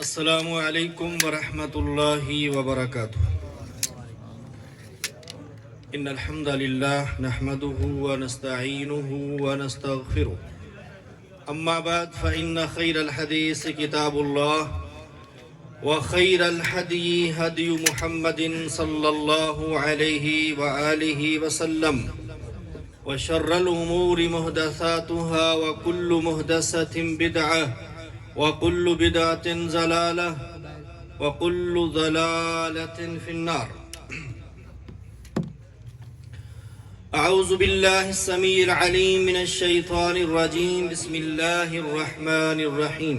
السلام علیکم ورحمۃ اللہ وبرکاتہ۔ ان الحمد للہ نحمده ونستعینه ونستغفره اما بعد فإن خیر الحدیث کتاب اللہ وخیر الحدی ہدی محمد صلی اللہ علیہ وآلہ وسلم وشر الامور محدثاتها وكل محدثة بدعة وكل بدعة ضلالة وكل ضلالة في النار۔ اعوذ باللہ السمیع العلیم من الشیطان الرجیم، بسم اللہ الرحمن الرحیم۔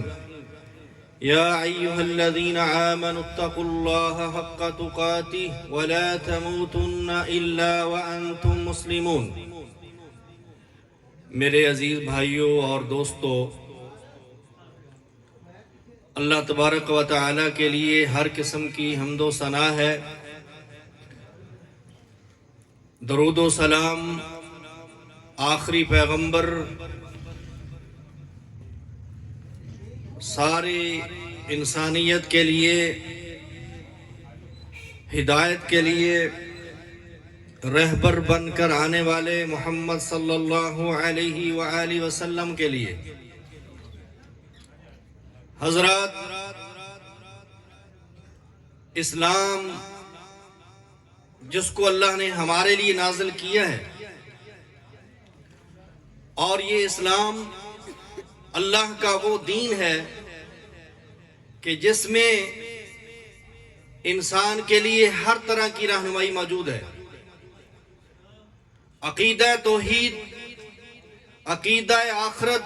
یا ایہا الذین آمنوا اتقوا اللہ حق تقاتہ ولا تموتن الا وانتم مسلمون۔ میرے عزیز بھائیوں اور دوستو، اللہ تبارک و تعالیٰ کے لیے ہر قسم کی حمد و ثنا ہے، درود و سلام آخری پیغمبر سارے انسانیت کے لیے، ہدایت کے لیے رہبر بن کر آنے والے محمد صلی اللہ علیہ وآلہ وسلم کے لیے۔ حضرات، اسلام جس کو اللہ نے ہمارے لیے نازل کیا ہے، اور یہ اسلام اللہ کا وہ دین ہے کہ جس میں انسان کے لیے ہر طرح کی رہنمائی موجود ہے۔ عقیدہ توحید، عقیدہ آخرت،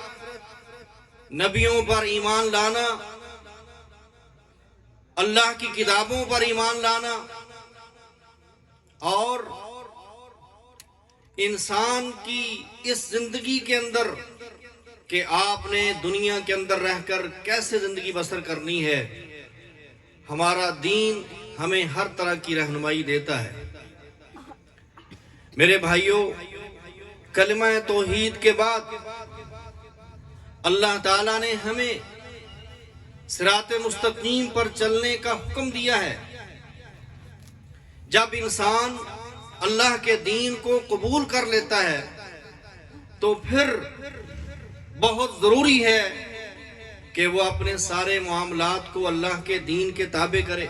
نبیوں پر ایمان لانا، اللہ کی کتابوں پر ایمان لانا، اور انسان کی اس زندگی کے اندر کہ آپ نے دنیا کے اندر رہ کر کیسے زندگی بسر کرنی ہے، ہمارا دین ہمیں ہر طرح کی رہنمائی دیتا ہے۔ میرے بھائیوں، کلمہ توحید کے بعد اللہ تعالیٰ نے ہمیں صراط مستقیم پر چلنے کا حکم دیا ہے۔ جب انسان اللہ کے دین کو قبول کر لیتا ہے تو پھر بہت ضروری ہے کہ وہ اپنے سارے معاملات کو اللہ کے دین کے تابع کرے۔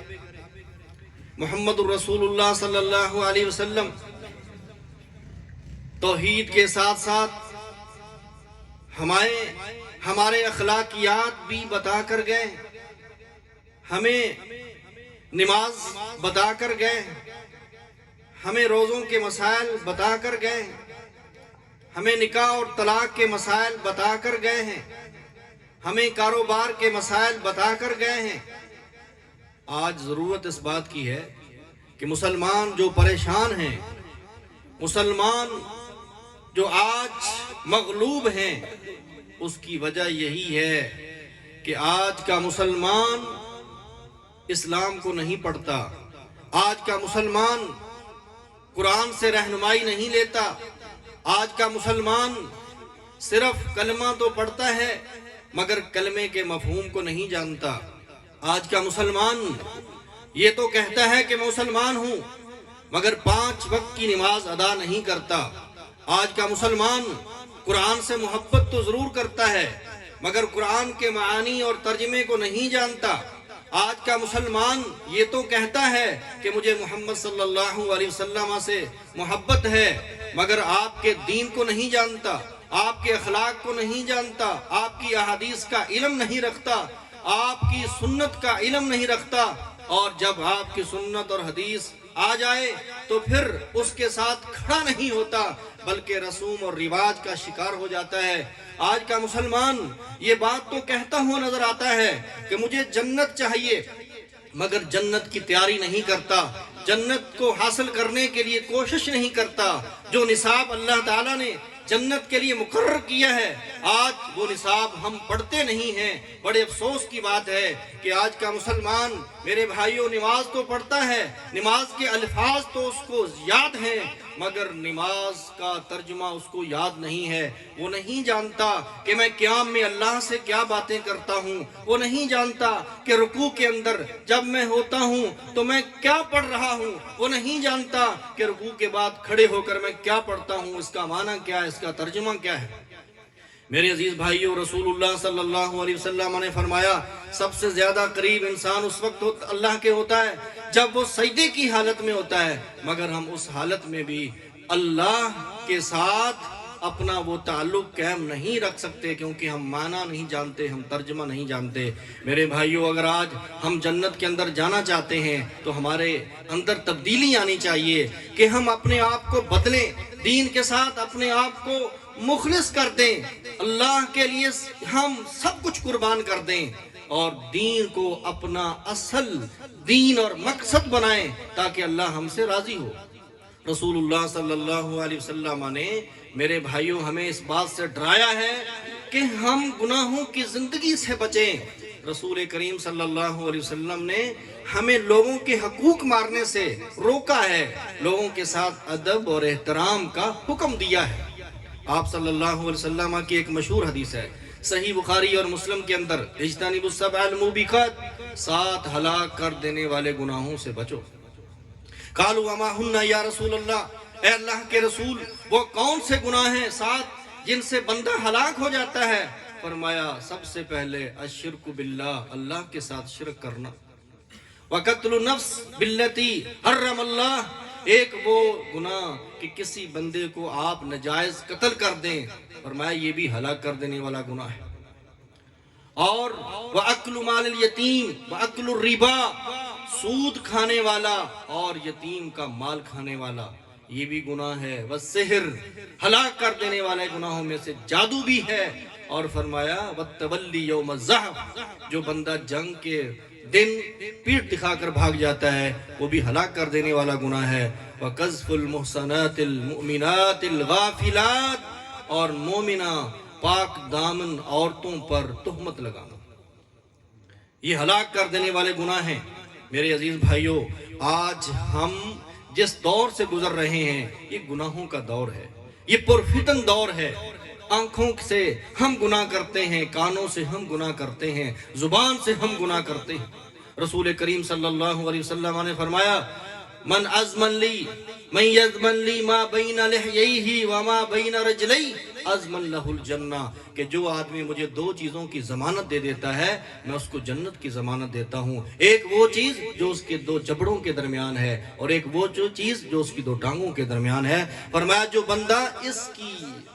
محمد الرسول اللہ صلی اللہ علیہ وسلم توحید کے ساتھ ساتھ ہمارے اخلاقیات بھی بتا کر گئے، ہمیں نماز بتا کر گئے، ہمیں روزوں کے مسائل بتا کر گئے، ہمیں نکاح اور طلاق کے مسائل بتا کر گئے ہیں، ہمیں کاروبار کے مسائل بتا کر گئے ہیں۔ آج ضرورت اس بات کی ہے کہ مسلمان جو پریشان ہیں، مسلمان جو آج مغلوب ہیں، اس کی وجہ یہی ہے کہ آج کا مسلمان اسلام کو نہیں پڑھتا، آج کا مسلمان قرآن سے رہنمائی نہیں لیتا، آج کا مسلمان صرف کلمہ تو پڑھتا ہے مگر کلمے کے مفہوم کو نہیں جانتا۔ آج کا مسلمان یہ تو کہتا ہے کہ میں مسلمان ہوں مگر 5 وقت کی نماز ادا نہیں کرتا۔ آج کا مسلمان قرآن سے محبت تو ضرور کرتا ہے مگر قرآن کے معانی اور ترجمے کو نہیں جانتا۔ آج کا مسلمان یہ تو کہتا ہے کہ مجھے محمد صلی اللہ علیہ وسلم سے محبت ہے مگر آپ کے دین کو نہیں جانتا، آپ کے اخلاق کو نہیں جانتا، آپ کی احادیث کا علم نہیں رکھتا، آپ کی سنت کا علم نہیں رکھتا، اور جب آپ کی سنت اور حدیث آ جائے تو پھر اس کے ساتھ کھڑا نہیں ہوتا بلکہ رسوم اور رواج کا شکار ہو جاتا ہے۔ آج کا مسلمان یہ بات تو کہتا ہوا نظر آتا ہے کہ مجھے جنت چاہیے مگر جنت کی تیاری نہیں کرتا، جنت کو حاصل کرنے کے لیے کوشش نہیں کرتا۔ جو نصاب اللہ تعالیٰ نے جنت کے لیے مقرر کیا ہے، آج وہ نصاب ہم پڑھتے نہیں ہیں۔ بڑے افسوس کی بات ہے کہ آج کا مسلمان، میرے بھائیوں، نماز تو پڑھتا ہے، نماز کے الفاظ تو اس کو یاد ہیں مگر نماز کا ترجمہ اس کو یاد نہیں ہے. وہ نہیں جانتا کہ میں قیام میں اللہ سے کیا باتیں کرتا ہوں. وہ نہیں جانتا کہ رکوع کے اندر جب میں ہوتا ہوں تو میں کیا پڑھ رہا ہوں. وہ نہیں جانتا کہ رکوع کے بعد کھڑے ہو کر میں کیا پڑھتا ہوں, اس کا معنی کیا ہے, اس کا ترجمہ کیا ہے. میرے عزیز بھائیو, رسول اللہ صلی اللہ علیہ وسلم نے فرمایا سب سے زیادہ قریب انسان اس وقت اللہ کے ہوتا ہے جب وہ سجدے کی حالت میں ہوتا ہے, مگر ہم اس حالت میں بھی اللہ کے ساتھ اپنا وہ تعلق قائم نہیں رکھ سکتے, کیونکہ ہم معنی نہیں جانتے, ہم ترجمہ نہیں جانتے. میرے بھائیو, اگر آج ہم جنت کے اندر جانا چاہتے ہیں تو ہمارے اندر تبدیلی آنی چاہیے کہ ہم اپنے آپ کو بدلیں, دین کے ساتھ اپنے آپ کو مخلص کر دیں, اللہ کے لیے ہم سب کچھ قربان کر دیں اور دین کو اپنا اصل دین اور مقصد بنائیں تاکہ اللہ ہم سے راضی ہو. رسول اللہ صلی اللہ علیہ وسلم نے میرے بھائیوں ہمیں اس بات سے ڈرایا ہے کہ ہم گناہوں کی زندگی سے بچیں. رسول کریم صلی اللہ علیہ وسلم نے ہمیں لوگوں کے حقوق مارنے سے روکا ہے, لوگوں کے ساتھ ادب اور احترام کا حکم دیا ہے. آپ صلی اللہ علیہ وسلم کی ایک مشہور حدیث ہے صحیح بخاری اور مسلم کے اندر, اجتنبوا السبع الموبقات, 7 ہلاک کر دینے والے گناہوں سے بچو. قالوا وما ہن یا رسول اللہ, اے اللہ کے رسول وہ کون سے گناہ ہیں 7 جن سے بندہ ہلاک ہو جاتا ہے. فرمایا سب سے پہلے الشرک باللہ, اللہ کے ساتھ شرک کرنا. وقتل النفس باللتی حرم اللہ, ایک وہ گناہ کہ کسی بندے کو آپ ناجائز قتل کر دیں, فرمایا یہ بھی ہلاک کر دینے والا گناہ ہے. اور وَأَكْلُ مَالِ الْيَتِيمِ وَأَكْلُ الرِّبَا, سود کھانے والا اور یتیم کا مال کھانے والا یہ بھی گناہ ہے. وَالسِّحْرِ, ہلاک کر دینے والے گناہوں میں سے جادو بھی ہے. اور فرمایا وَالتَّوَلِّي يَوْمَ الزَّحْفِ, جو بندہ جنگ کے دن پیٹ دکھا کر بھاگ جاتا ہے وہ بھی ہلاک کر دینے والا گناہ ہے. وَقَذْفُ الْمُحْصَنَاتِ الْمُؤْمِنَاتِ الْغَافِلَاتِ, اور مومنہ پاک دامن عورتوں پر تہمت لگانا, یہ ہلاک کر دینے والے گناہ ہیں. میرے عزیز بھائیو, آج ہم جس دور سے گزر رہے ہیں یہ گناہوں کا دور ہے, یہ پرفتن دور ہے. آنکھوں سے ہم گناہ کرتے ہیں, کانوں سے ہم گناہ کرتے ہیں, زبان سے ہم گناہ کرتے ہیں. رسول کریم صلی اللہ علیہ وسلم نے فرمایا من ازمن لی من یزمن لی ما بین لحییہ وما بین رجلی ازمن لہ الجنہ, کہ جو آدمی مجھے 2 چیزوں کی ضمانت دے دیتا ہے میں اس کو جنت کی ضمانت دیتا ہوں. ایک وہ چیز جو اس کے 2 جبڑوں کے درمیان ہے, اور ایک وہ چیز جو اس کی 2 ٹانگوں کے درمیان ہے. فرمایا جو بندہ اس کی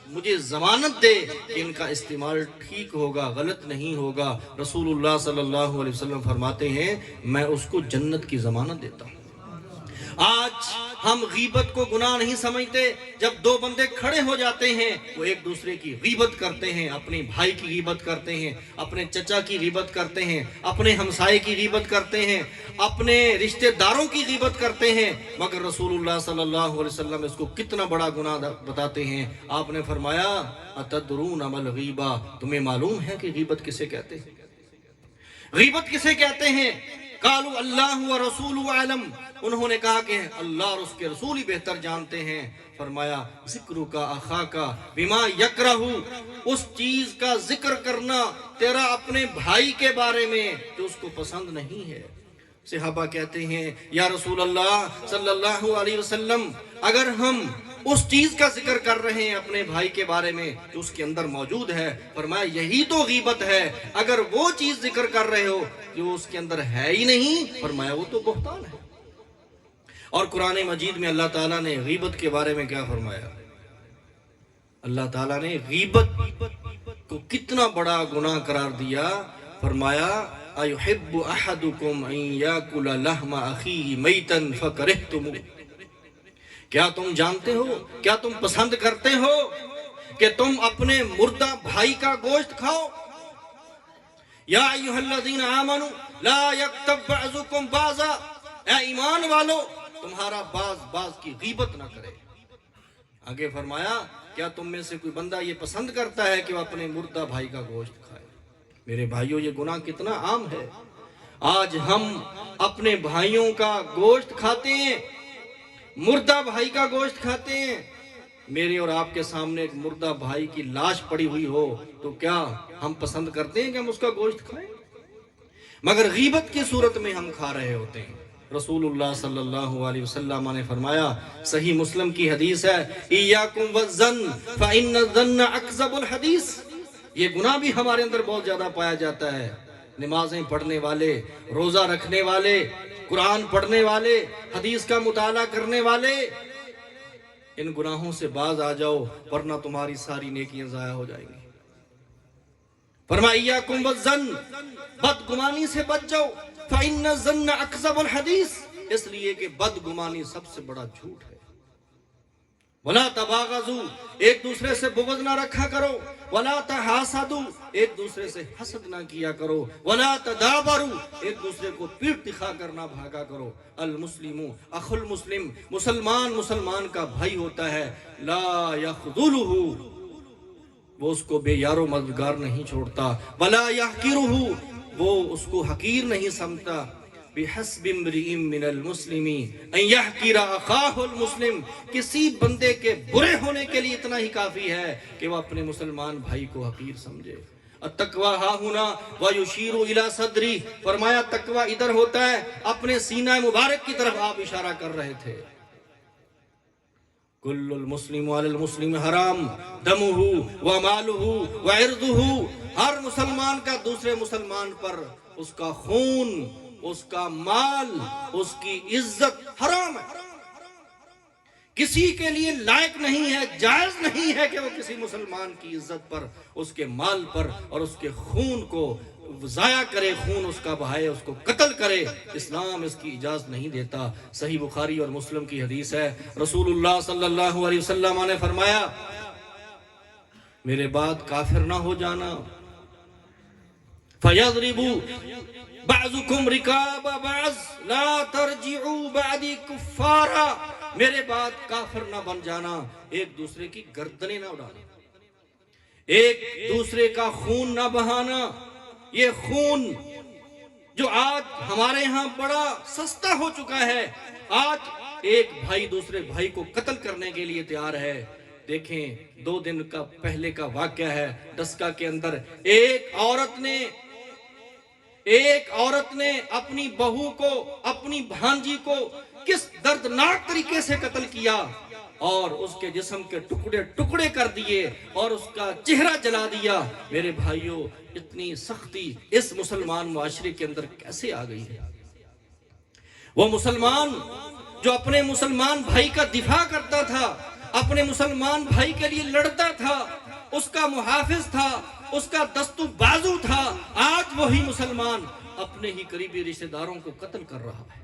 مجھے ضمانت دے کہ ان کا استعمال ٹھیک ہوگا, غلط نہیں ہوگا, رسول اللہ صلی اللہ علیہ وسلم فرماتے ہیں میں اس کو جنت کی ضمانت دیتا ہوں. آج ہم غیبت کو گناہ نہیں سمجھتے. جب 2 بندے کھڑے ہو جاتے ہیں وہ ایک دوسرے کی غیبت کرتے ہیں, اپنے بھائی کی غیبت کرتے ہیں, اپنے چچا کی غیبت کرتے ہیں, اپنے ہمسائے کی غیبت کرتے ہیں, اپنے رشتہ داروں کی غیبت کرتے ہیں, مگر رسول اللہ صلی اللہ علیہ وسلم اس کو کتنا بڑا گناہ بتاتے ہیں. آپ نے فرمایا اتدرون ما الغیبہ, تمہیں معلوم ہے کہ غیبت کسے کہتے ہیں؟ غیبت کسے کہتے ہیں؟ قالوا اللہ ورسولہ اعلم, انہوں نے کہا کہ اللہ اور اس کے رسول ہی بہتر جانتے ہیں. فرمایا ذکر کا اخا کا بما یکرہ, اس چیز کا ذکر کرنا تیرا اپنے بھائی کے بارے میں جو اس کو پسند نہیں ہے. صحابہ کہتے ہیں یا رسول اللہ صلی اللہ علیہ وسلم, اگر ہم اس چیز کا ذکر کر رہے ہیں اپنے بھائی کے بارے میں جو اس کے اندر موجود ہے, فرمایا یہی تو غیبت ہے. اگر وہ چیز ذکر کر رہے ہو جو اس کے اندر ہے ہی نہیں, فرمایا وہ تو بہتان ہے. اور قرآن مجید میں اللہ تعالیٰ نے غیبت کے بارے میں کیا فرمایا؟ اللہ تعالیٰ نے غیبت کو کتنا بڑا گناہ قرار دیا. فرمایا اَيُحِبُّ أَحَدُكُمْ أَن يَأْكُلَ لَحْمَ أَخِيهِ مَيْتًا فَكَرِهْتُمُوهُ, کیا تم جانتے ہو, کیا تم پسند کرتے ہو کہ تم اپنے مردہ بھائی کا گوشت کھاؤ؟ یا ایھا الذین آمنوا لا یغتب بعضکم بعضا, اے ایمان والو تمہارا باز کی غیبت نہ کرے. آگے فرمایا کیا تم میں سے کوئی بندہ یہ پسند کرتا ہے کہ وہ اپنے مردہ بھائی کا گوشت کھائے؟ میرے بھائیوں یہ گناہ کتنا عام ہے. آج ہم اپنے بھائیوں کا گوشت کھاتے ہیں, مردہ بھائی کا گوشت کھاتے ہیں. میرے اور آپ کے سامنے ایک مردہ بھائی کی لاش پڑی ہوئی ہو تو کیا ہم پسند کرتے ہیں کہ ہم اس کا گوشت کھائیں؟ مگر غیبت کی صورت میں ہم کھا رہے ہوتے ہیں. رسول اللہ صلی اللہ علیہ وسلم نے فرمایا، صحیح مسلم کی حدیث ہے، ایاکم والظن فإن الظن اکذب الحدیث. یہ گناہ بھی ہمارے اندر بہت زیادہ پایا جاتا ہے. نمازیں پڑھنے والے، روزہ رکھنے والے، قرآن پڑھنے والے، حدیث کا مطالعہ کرنے والے، ان گناہوں سے باز آ جاؤ ورنہ تمہاری ساری نیکیاں ضائع ہو جائیں گی. فرمایا ایاکم والظن، بدگمانی سے بچ جاؤ، فإن الظن اکذب الحدیث، اس لیے کہ بدگمانی سب سے بڑا جھوٹ ہے. ولا تباغضوا، ایک دوسرے سے بغض نہ رکھا کرو. ولا تحاسدوا، ایک دوسرے سے حسد نہ کیا کرو. ولا تدابروا، ایک دوسرے کو پیٹھ دکھا کر نہ بھاگا کرو. المسلم اخو المسلم، مسلمان مسلمان کا بھائی ہوتا ہے. لا یخذلہ، وہ اس کو بے یار و مددگار نہیں چھوڑتا. ولا یحقرہ، وہ اس کو حقیر نہیں سمجھتا. بحسب امرئ من المسلم ان یحقر اخاہ المسلم، کسی بندے کے برے ہونے کے لیے اتنا ہی کافی ہے کہ وہ اپنے مسلمان بھائی کو حقیر سمجھے. التقوی ہا ہنا ویشیر الی صدری، فرمایا تقوی ادھر ہوتا ہے، اپنے سینہ مبارک کی طرف آپ اشارہ کر رہے تھے. کل المسلم علی المسلم حرام دمہ ومالہ وعرضہ، ہر مسلمان کا دوسرے مسلمان پر اس کا خون، اس کا مال، اس کی عزت حرام ہے. کسی کے لیے لائق نہیں ہے، جائز نہیں ہے کہ وہ کسی مسلمان کی عزت پر، اس کے مال پر اور اس کے خون کو ضائع کرے، خون اس کا بہائے، اس کو قتل کرے. اسلام اس کی اجازت نہیں دیتا. صحیح بخاری اور مسلم کی حدیث ہے، رسول اللہ صلی اللہ علیہ وسلم نے فرمایا، میرے بعد کافر نہ ہو جانا. فَيَضْرِبُ بَعْضُكُمْ رِقَابَ بَعْضٍ لَا تَرْجِعُوا بَعْدِي كُفَّارًا، میرے بعد کافر نہ بن جانا، ایک دوسرے کی گردنیں نہ اڑانا، ایک دوسرے کا خون نہ بہانا. یہ خون جو آج ہمارے ہاں بڑا سستا ہو چکا ہے، آج ایک بھائی دوسرے بھائی کو قتل کرنے کے لیے تیار ہے. دیکھیں 2 دن کا پہلے کا واقعہ ہے، ڈسکا کے اندر ایک عورت نے اپنی بہو کو، اپنی بھانجی کو کس دردناک طریقے سے قتل کیا اور اس کے جسم کے ٹکڑے ٹکڑے کر دیے اور اس کا چہرہ جلا دیا. میرے بھائیوں، اتنی سختی اس مسلمان معاشرے کے اندر کیسے آ گئی ہے؟ وہ مسلمان جو اپنے مسلمان بھائی کا دفاع کرتا تھا، اپنے مسلمان بھائی کے لیے لڑتا تھا، اس کا محافظ تھا، اس کا دستو بازو تھا، آج وہی مسلمان اپنے ہی قریبی رشتہ داروں کو قتل کر رہا ہے.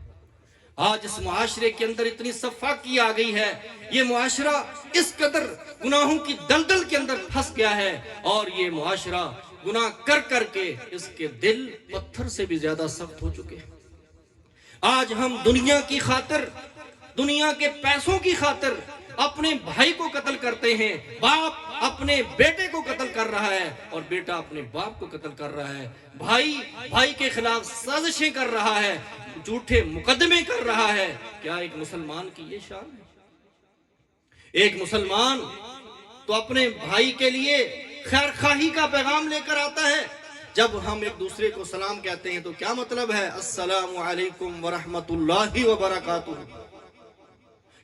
آج اس معاشرے کے اندر اتنی صفاقی آ گئی ہے، یہ معاشرہ اس قدر گناہوں کی دلدل کے اندر پھنس گیا ہے، اور یہ معاشرہ گناہ کر کر کے اس کے دل پتھر سے بھی زیادہ سخت ہو چکے ہیں. آج ہم دنیا کی خاطر، دنیا کے پیسوں کی خاطر اپنے بھائی کو قتل کرتے ہیں. باپ اپنے بیٹے کو قتل کر رہا ہے اور بیٹا اپنے باپ کو قتل کر رہا ہے. بھائی کے خلاف سازشیں کر رہا ہے، جھوٹے مقدمے کر رہا ہے. کیا ایک مسلمان کی یہ شان ہے؟ ایک مسلمان تو اپنے بھائی کے لیے خیر خواہی کا پیغام لے کر آتا ہے. جب ہم ایک دوسرے کو سلام کہتے ہیں تو کیا مطلب ہے؟ السلام علیکم ورحمت اللہ وبرکاتہ،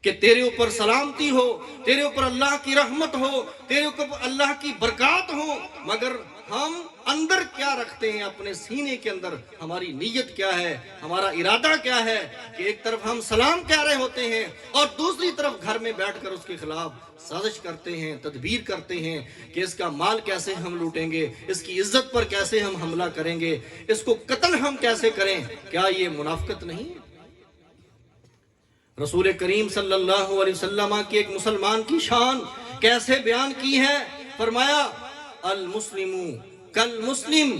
کہ تیرے اوپر سلامتی ہو، تیرے اوپر اللہ کی رحمت ہو، تیرے اوپر اللہ کی برکات ہو. مگر ہم اندر کیا رکھتے ہیں؟ اپنے سینے کے اندر ہماری نیت کیا ہے، ہمارا ارادہ کیا ہے؟ کہ ایک طرف ہم سلام کہہ رہے ہوتے ہیں اور دوسری طرف گھر میں بیٹھ کر اس کے خلاف سازش کرتے ہیں، تدبیر کرتے ہیں کہ اس کا مال کیسے ہم لوٹیں گے، اس کی عزت پر کیسے ہم حملہ کریں گے، اس کو قتل ہم کیسے کریں. کیا یہ منافقت نہیں ہے؟ رسول کریم صلی اللہ علیہ وسلم کی ایک مسلمان کی شان کیسے بیان کی ہے؟ فرمایا المسلم کالمسلم،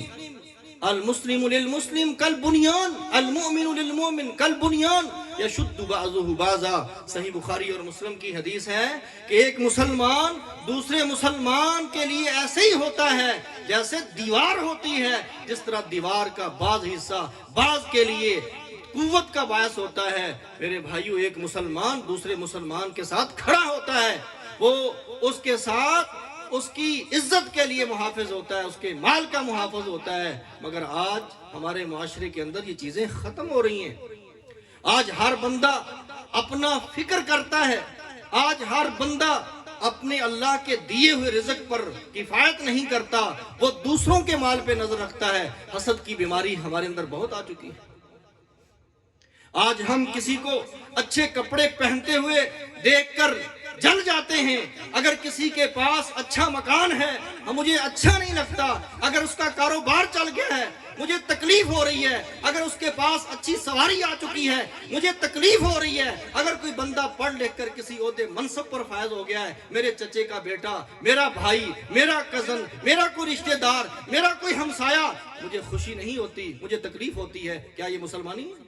المسلم للمسلم کالبنیان، المؤمن للمؤمن کالبنیان یشد بعضہ بعضا. صحیح بخاری اور مسلم کی حدیث ہے کہ ایک مسلمان دوسرے مسلمان کے لیے ایسے ہی ہوتا ہے جیسے دیوار ہوتی ہے. جس طرح دیوار کا بعض حصہ بعض کے لیے قوت کا باعث ہوتا ہے۔ میرے بھائیو، ایک مسلمان دوسرے مسلمان کے ساتھ کھڑا ہوتا ہے، وہ اس کے ساتھ اس کی عزت کے لیے محافظ ہوتا ہے، اس کے مال کا محافظ ہوتا ہے۔ مگر آج ہمارے معاشرے کے اندر یہ چیزیں ختم ہو رہی ہیں۔ آج ہر بندہ اپنا فکر کرتا ہے، آج ہر بندہ اپنے اللہ کے دیے ہوئے رزق پر کفایت نہیں کرتا، وہ دوسروں کے مال پہ نظر رکھتا ہے۔ حسد کی بیماری ہمارے اندر بہت آ چکی ہے۔ آج ہم کسی کو اچھے کپڑے پہنتے ہوئے دیکھ کر جل جاتے ہیں، اگر کسی کے پاس اچھا مکان ہے مجھے اچھا نہیں لگتا، اگر اس کا کاروبار چل گیا ہے مجھے تکلیف ہو رہی ہے، اگر اس کے پاس اچھی سواری آ چکی ہے مجھے تکلیف ہو رہی ہے، اگر کوئی بندہ پڑھ لکھ کر کسی عہدے منصب پر فائز ہو گیا ہے، میرے چچے کا بیٹا، میرا بھائی، میرا کزن، میرا کوئی رشتہ دار، میرا کوئی ہمسایہ، مجھے خوشی نہیں ہوتی، مجھے تکلیف ہوتی ہے، کیا یہ مسلمانی ہے؟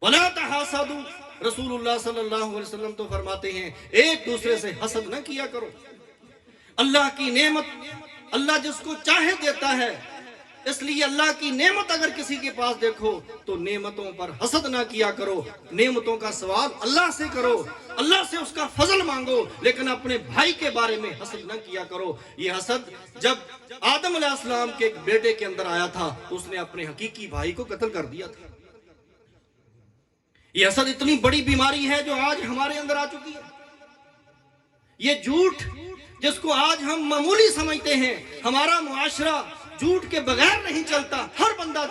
وَلَا تَحَاسَدُوا، رسول اللہ صلی اللہ علیہ وسلم تو فرماتے ہیں ایک دوسرے سے حسد نہ کیا کرو۔ اللہ کی نعمت اللہ جس کو چاہے دیتا ہے، اس لیے اللہ کی نعمت اگر کسی کے پاس دیکھو تو نعمتوں پر حسد نہ کیا کرو، نعمتوں کا سوال اللہ سے کرو، اللہ سے اس کا فضل مانگو، لیکن اپنے بھائی کے بارے میں حسد نہ کیا کرو۔ یہ حسد جب آدم علیہ السلام کے ایک بیٹے کے اندر آیا تھا، اس نے اپنے حقیقی بھائی کو قتل کر دیا تھا۔ یہ حسد اتنی بڑی بیماری ہے جو آج ہمارے اندر آ چکی ہے۔ یہ جھوٹ جس کو آج ہم معمولی سمجھتے ہیں، ہمارا معاشرہ جھوٹ کے بغیر نہیں چلتا، ہر بندہ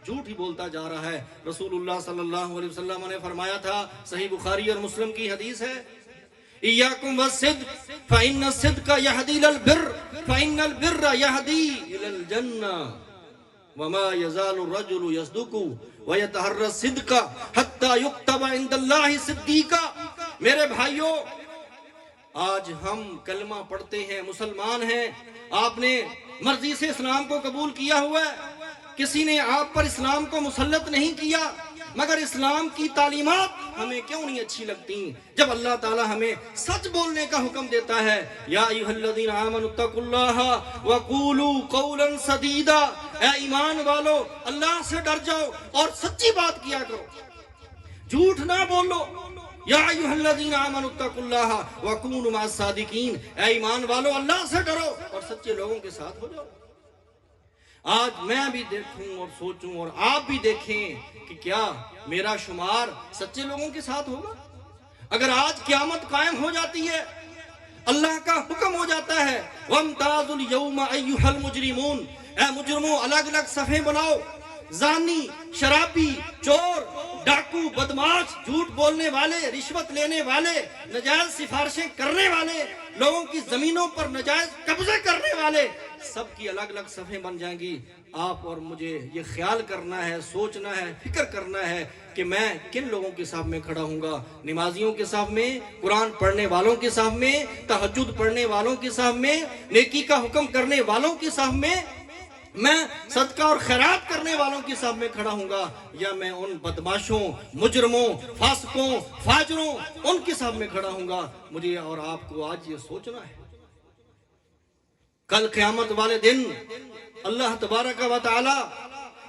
جھوٹ ہی بولتا جا رہا ہے۔ رسول اللہ صلی اللہ علیہ وسلم نے فرمایا تھا، صحیح بخاری اور مسلم کی حدیث ہے، ایاکم والصدق فإن الصدق یہدی الی البر فإن البر یہدی الی الجنہ وما یزال الرجل یصدق وَيَتَحَرَّ الصِّدْقَ حَتَّى يُكْتَبَ عِندَ اللَّهِ صِدِّيقًا۔ میرے بھائیوں، آج ہم کلمہ پڑھتے ہیں، مسلمان ہیں، آپ نے مرضی سے اسلام کو قبول کیا ہوا ہے، کسی نے آپ پر اسلام کو مسلط نہیں کیا، مگر اسلام کی تعلیمات ہمیں کیوں نہیں اچھی لگتی؟ جب اللہ تعالی ہمیں سچ بولنے کا حکم دیتا ہے، یا ایھا الذین آمنوا اتقوا اللہ وقولوا قولا سدیدا، اے ایمان والو اللہ سے ڈر جاؤ اور سچی بات کیا کرو، جھوٹ نہ بولو۔ یا ایھا الذین آمنوا اتقوا اللہ وکونوا مع الصادقین، اے ایمان والو اللہ سے ڈرو اور سچے لوگوں کے ساتھ ہو جاؤ۔ آج میں بھی دیکھوں اور سوچوں اور آپ بھی دیکھیں کہ کیا میرا شمار سچے لوگوں کے ساتھ ہوگا؟ اگر آج قیامت قائم ہو جاتی ہے، اللہ کا حکم ہو جاتا ہے، وَامْتَازُوا الْيَوْمَ أَيُّهَا الْمُجْرِمُونَ، اے مجرموں الگ الگ صفیں بناؤ، زانی، شرابی، چور، ڈاکو، بدماش، جھوٹ بولنے والے، رشوت لینے والے، نجائز سفارشیں کرنے والے، لوگوں کی زمینوں پر نجائز قبضے کرنے والے، سب کی الگ الگ صفیں بن جائیں گی۔ آپ اور مجھے یہ خیال کرنا ہے، سوچنا ہے، فکر کرنا ہے کہ میں کن لوگوں کے صف میں کھڑا ہوں گا، نمازیوں کے صف میں، قرآن پڑھنے والوں کے صف میں، تہجد پڑھنے والوں کے صف میں، نیکی کا حکم کرنے والوں کے صف میں، میں صدقہ اور خیرات کرنے والوں کے صف میں کھڑا ہوں گا، یا میں ان بدماشوں، مجرموں، فاسقوں، فاجروں ان کے صف میں کھڑا ہوں گا؟ مجھے اور آپ کو آج یہ سوچنا ہے۔ کل قیامت والے دن اللہ تبارک و تعالی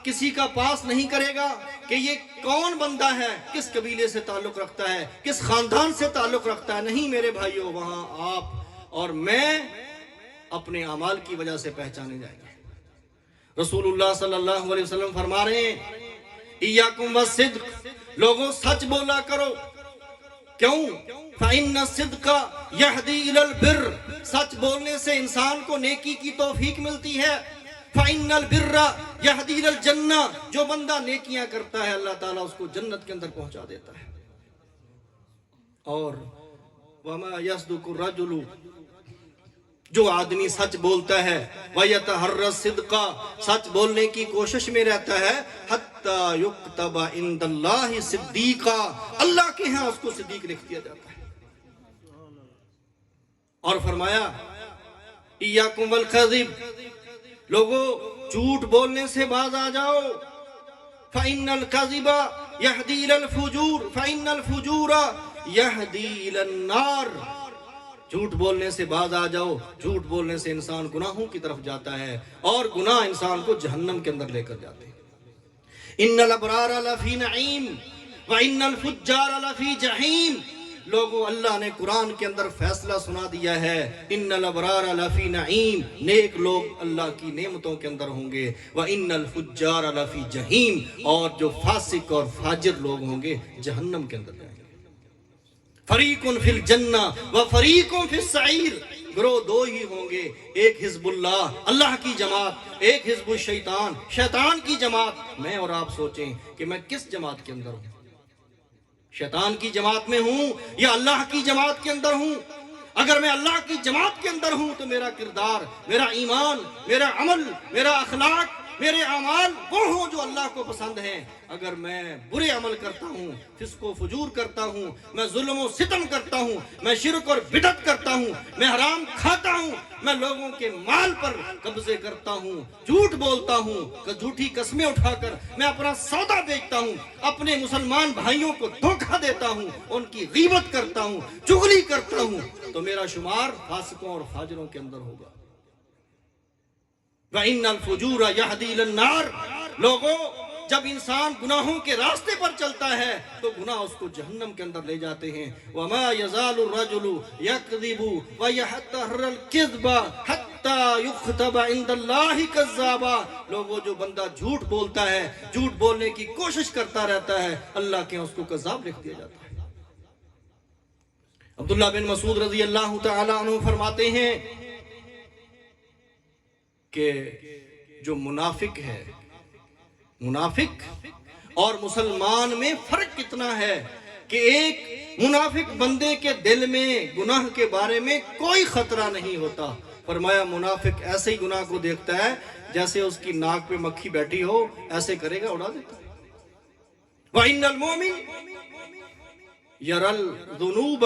کسی کا پاس نہیں کرے گا کہ یہ کون بندہ ہے، کس قبیلے سے تعلق رکھتا ہے، کس خاندان سے تعلق رکھتا ہے۔ نہیں میرے بھائیوں، وہاں آپ اور میں اپنے اعمال کی وجہ سے پہچانے جائیں گے۔ رسول اللہ صلی اللہ علیہ وسلم فرما رہے ہیں، ایاکم والصدق، لوگوں سچ بولا کرو۔ کیوں؟ فإن الصدق یہدی الی البر، سچ بولنے سے انسان کو نیکی کی توفیق ملتی ہے۔ فإن البر یہدی الی الجنہ، جو بندہ نیکیاں کرتا ہے اللہ تعالیٰ اس کو جنت کے اندر پہنچا دیتا ہے۔ اور وما یصدق الرجل، جو آدمی سچ بولتا ہے، وَيَتَحَرَّ الصِّدْقَ، سچ بولنے کی کوشش میں رہتا ہے، حَتَّى يُكْتَبَ عِندَ اللَّهِ صِدِّيقًا، اللہ کے ہاں اس کو صدیق لکھ دیا جاتا ہے۔ اور فرمایا ایاکم والکذب، لوگوں جھوٹ بولنے سے باز آ جاؤ۔ فإن الكذب يهدي إلى الفجور فإن الفجور يهدي إلى النار، جھوٹ بولنے سے باز آ جاؤ۔ جھوٹ بولنے سے انسان گناہوں کی طرف جاتا ہے اور گناہ انسان کو جہنم کے اندر لے کر جاتے ہیں۔ ان الابرار لفی نعیم وان الفجار لفی جحیم۔ لوگوں، اللہ نے قرآن کے اندر فیصلہ سنا دیا ہے، ان الابرار لفی نعیم، نیک لوگ اللہ کی نعمتوں کے اندر ہوں گے، وان الفجار لفی جحیم، اور جو فاسق اور فاجر لوگ ہوں گے جہنم کے اندر جائیں گے۔ فریق فی الجنہ و فریق فی السعیر، گروہ دو ہی ہوں گے، ایک حزب اللہ، اللہ کی جماعت، ایک حزب الشیطان، شیطان کی جماعت۔ میں اور آپ سوچیں کہ میں کس جماعت کے اندر ہوں؟ شیطان کی جماعت میں ہوں یا اللہ کی جماعت کے اندر ہوں؟ اگر میں اللہ کی جماعت کے اندر ہوں تو میرا کردار، میرا ایمان، میرا عمل، میرا اخلاق، میرے اعمال وہ ہوں جو اللہ کو پسند ہیں۔ اگر میں برے عمل کرتا ہوں، فسق و فجور کرتا ہوں، میں ظلم و ستم کرتا ہوں، میں شرک اور بدعت کرتا ہوں، میں حرام کھاتا ہوں، میں لوگوں کے مال پر قبضے کرتا ہوں، جھوٹ بولتا ہوں، جھوٹی قسمیں اٹھا کر میں اپنا سودا بیچتا ہوں، اپنے مسلمان بھائیوں کو دھوکہ دیتا ہوں، ان کی غیبت کرتا ہوں، چغلی کرتا ہوں، تو میرا شمار فاسقوں اور فاجروں کے اندر ہوگا۔ وَإِنَّ الْفُجُورَ يَهْدِي إِلَى النَّارِ، لوگوں، جب انسان گناہوں کے راستے پر چلتا ہے تو گناہ اس کو جہنم کے اندر لے جاتے ہیں۔ وَمَا يَزَالُ الرَّجُلُ يَكْذِبُ وَيَحْتَهِرُ الْكِذْبَ حَتَّى يُكْتَبَ عِندَ اللَّهِ كَذَّابًا، لوگوں، جو بندہ جھوٹ بولتا ہے، جھوٹ بولنے کی کوشش کرتا رہتا ہے، اللہ کے اس کو کذاب لکھ دیا جاتا ہے۔ عبداللہ بن مسعود رضی اللہ تعالی عنہ فرماتے ہیں کہ جو منافق ہے، منافق اور مسلمان میں فرق کتنا ہے کہ ایک منافق بندے کے دل میں گناہ کے بارے میں کوئی خطرہ نہیں ہوتا۔ فرمایا منافق ایسے ہی گناہ کو دیکھتا ہے جیسے اس کی ناک پہ مکھی بیٹھی ہو، ایسے کرے گا، اڑا دیتا ہے۔ وَإِنَّ الْمُؤْمِنَ يَرَى الذُّنُوبَ،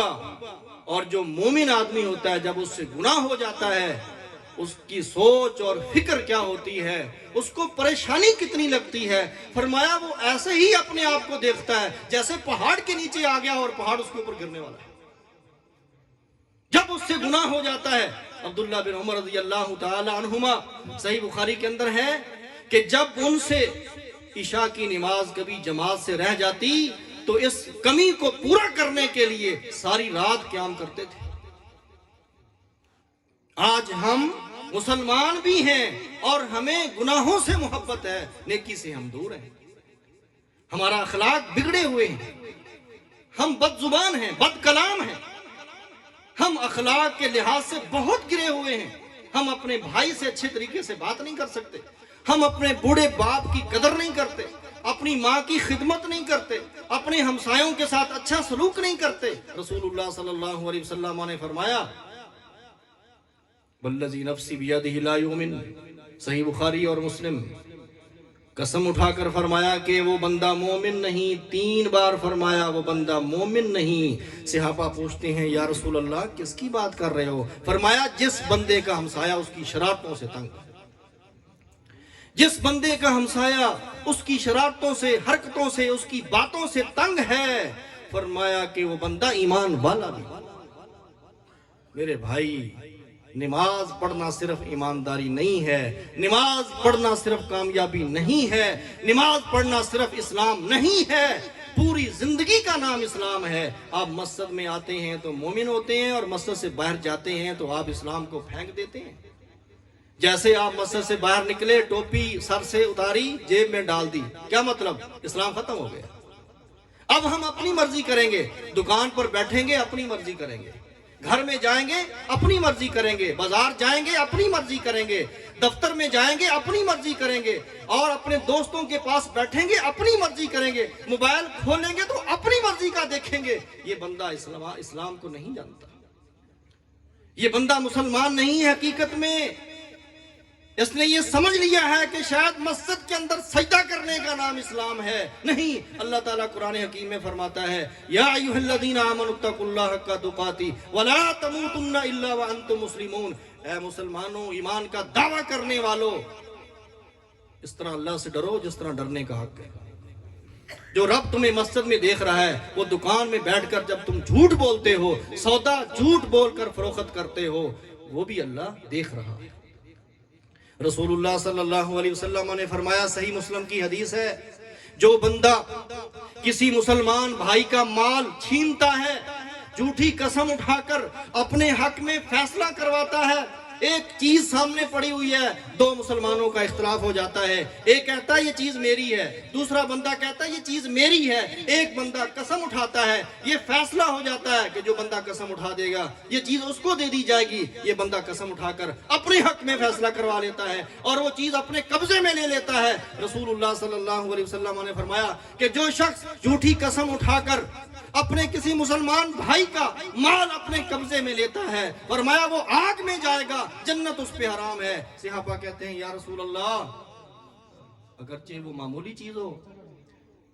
اور جو مومن آدمی ہوتا ہے جب اس سے گناہ ہو جاتا ہے، اس کی سوچ اور فکر کیا ہوتی ہے، اس کو پریشانی کتنی لگتی ہے۔ فرمایا وہ ایسے ہی اپنے آپ کو دیکھتا ہے جیسے پہاڑ کے نیچے آ گیا اور پہاڑ اس کے اوپر گرنے والا ہے۔ جب اس سے گناہ ہو جاتا ہے، عبداللہ بن عمر رضی اللہ تعالی عنہما، صحیح بخاری کے اندر ہے کہ جب ان سے عشاء کی نماز کبھی جماعت سے رہ جاتی تو اس کمی کو پورا کرنے کے لیے ساری رات قیام کرتے تھے۔ آج ہم مسلمان بھی ہیں اور ہمیں گناہوں سے محبت ہے، نیکی سے ہم دور ہیں، ہمارا اخلاق بگڑے ہوئے ہیں، ہم بد زبان ہیں، بد کلام ہیں، ہم اخلاق کے لحاظ سے بہت گرے ہوئے ہیں، ہم اپنے بھائی سے اچھے طریقے سے بات نہیں کر سکتے، ہم اپنے بوڑھے باپ کی قدر نہیں کرتے، اپنی ماں کی خدمت نہیں کرتے، اپنے ہمسایوں کے ساتھ اچھا سلوک نہیں کرتے۔ رسول اللہ صلی اللہ علیہ وسلم نے فرمایا والذی نفسی بیدہ لا یؤمن، صحیح بخاری اور مسلم، قسم اٹھا کر فرمایا کہ وہ بندہ مومن نہیں، 3 بار فرمایا وہ بندہ مومن نہیں۔ صحابہ پوچھتے ہیں یا رسول اللہ کس کی بات کر رہے ہو؟ فرمایا جس بندے کا ہمسایہ اس کی شرارتوں سے تنگ ہے، جس بندے کا ہمسایہ اس کی شرارتوں سے، حرکتوں سے، اس کی باتوں سے تنگ ہے، فرمایا کہ وہ بندہ ایمان والا بھی۔ میرے بھائی، نماز پڑھنا صرف ایمانداری نہیں ہے، نماز پڑھنا صرف کامیابی نہیں ہے، نماز پڑھنا صرف اسلام نہیں ہے، پوری زندگی کا نام اسلام ہے۔ آپ مسجد میں آتے ہیں تو مومن ہوتے ہیں اور مسجد سے باہر جاتے ہیں تو آپ اسلام کو پھینک دیتے ہیں۔ جیسے آپ مسجد سے باہر نکلے، ٹوپی سر سے اتاری، جیب میں ڈال دی، کیا مطلب؟ اسلام ختم ہو گیا۔ اب ہم اپنی مرضی کریں گے، دکان پر بیٹھیں گے اپنی مرضی کریں گے، گھر میں جائیں گے اپنی مرضی کریں گے، بازار جائیں گے اپنی مرضی کریں گے، دفتر میں جائیں گے اپنی مرضی کریں گے، اور اپنے دوستوں کے پاس بیٹھیں گے اپنی مرضی کریں گے، موبائل کھولیں گے تو اپنی مرضی کا دیکھیں گے۔ یہ بندہ اسلام کو نہیں جانتا، یہ بندہ مسلمان نہیں ہے حقیقت میں۔ اس نے یہ سمجھ لیا ہے کہ شاید مسجد کے اندر سجدہ کرنے کا نام اسلام ہے۔ نہیں، اللہ تعالیٰ قرآن حکیم میں فرماتا ہے یا ایھا الذین آمنوا اتقوا اللہ حق تقاتہ ولا تموتن الا وانتم مسلمون، اے مسلمانوں، ایمان کا دعویٰ کرنے والو، اس طرح اللہ سے ڈرو جس طرح ڈرنے کا حق ہے۔ جو رب تمہیں مسجد میں دیکھ رہا ہے، وہ دکان میں بیٹھ کر جب تم جھوٹ بولتے ہو، سودا جھوٹ بول کر فروخت کرتے ہو، وہ بھی اللہ دیکھ رہا ہے۔ رسول اللہ صلی اللہ علیہ وسلم نے فرمایا، صحیح مسلم کی حدیث ہے، جو بندہ کسی مسلمان بھائی کا مال چھینتا ہے، جھوٹی قسم اٹھا کر اپنے حق میں فیصلہ کرواتا ہے، ایک چیز سامنے پڑی ہوئی ہے، دو مسلمانوں کا اختلاف ہو جاتا ہے، ایک کہتا ہے یہ چیز میری ہے، دوسرا بندہ کہتا ہے یہ چیز میری ہے، ایک بندہ قسم اٹھاتا ہے، یہ فیصلہ ہو جاتا ہے کہ جو بندہ قسم اٹھا دے گا یہ چیز اس کو دے دی جائے گی، یہ بندہ قسم اٹھا کر اپنے حق میں فیصلہ کروا لیتا ہے اور وہ چیز اپنے قبضے میں لے لیتا ہے۔ رسول اللہ صلی اللہ علیہ وسلم نے فرمایا کہ جو شخص جھوٹی قسم اٹھا کر اپنے کسی مسلمان بھائی کا مال اپنے قبضے میں لیتا ہے، فرمایا وہ آگ میں جائے گا، جنت اس پہ حرام ہے۔ صحابہ کہتے ہیں یا رسول اللہ اگرچہ وہ معمولی چیز ہو،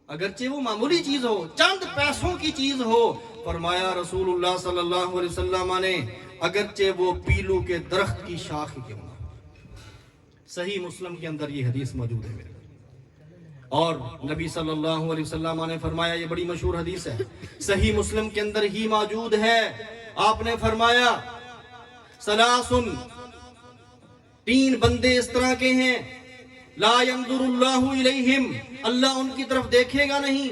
اگرچہ وہ معمولی چیز ہو، چند پیسوں کی چیز ہو، فرمایا رسول اللہ صلی اللہ علیہ وسلم نے اگرچہ وہ پیلو کے درخت کی شاخ کیوں نہ ہو۔ صحیح مسلم کے اندر یہ حدیث موجود ہے میرے، اور نبی صلی اللہ علیہ وسلم نے فرمایا، یہ بڑی مشہور حدیث ہے، صحیح مسلم کے اندر ہی موجود ہے، آپ نے فرمایا سلاسن، تین بندے اس طرح کے ہیں، لا ينظر اللہ الیہم، اللہ ان کی طرف دیکھے گا نہیں،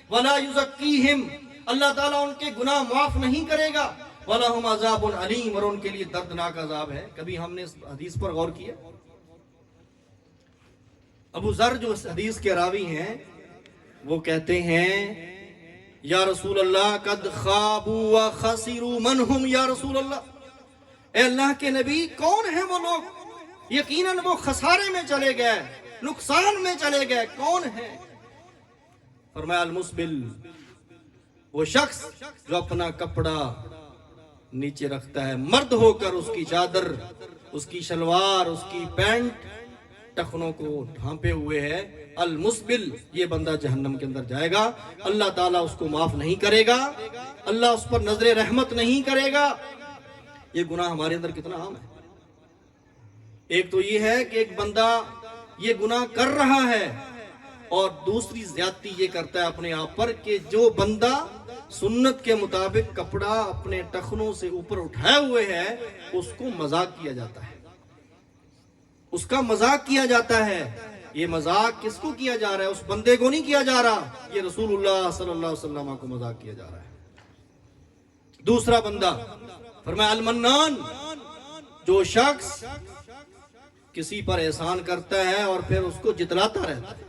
ولا یزکیہم، اللہ تعالیٰ ان کے گناہ معاف نہیں کرے گا، ولہم عذاب علیم، اور ان کے لیے دردناک عذاب ہے۔ کبھی ہم نے اس حدیث پر غور کیا؟ ابو ذر جو اس حدیث کے راوی ہیں وہ کہتے ہیں یا رسول اللہ قد خابوا وخسروا من هم یا رسول اللہ، اے اللہ کے نبی کون ہیں وہ لوگ؟ یقیناً وہ خسارے میں چلے گئے، نقصان میں چلے گئے، کون ہیں؟ فرمایا المسبل، وہ شخص جو اپنا کپڑا نیچے رکھتا ہے، مرد ہو کر اس کی چادر، اس کی شلوار، اس کی پینٹ ٹخنوں کو ڈھانپے ہوئے ہے، المسبل، یہ بندہ جہنم کے اندر جائے گا، اللہ تعالیٰ اس کو معاف نہیں کرے گا، اللہ اس پر نظر رحمت نہیں کرے گا۔ یہ گناہ ہمارے اندر کتنا عام ہے۔ ایک تو یہ ہے کہ ایک بندہ یہ گناہ کر رہا ہے، اور دوسری زیادتی یہ کرتا ہے اپنے آپ پر کہ جو بندہ سنت کے مطابق کپڑا اپنے ٹخنوں سے اوپر اٹھائے ہوئے ہے اس کو مذاق کیا جاتا ہے، اس کا مذاق کیا جاتا ہے۔ یہ مذاق کس کو کیا جا رہا ہے؟ اس بندے کو نہیں کیا جا رہا، یہ رسول اللہ صلی اللہ علیہ وسلم کو مذاق کیا جا رہا ہے۔ دوسرا بندہ فرمایا المنان، جو شخص کسی پر احسان کرتا ہے اور پھر اس کو جتلاتا رہتا ہے،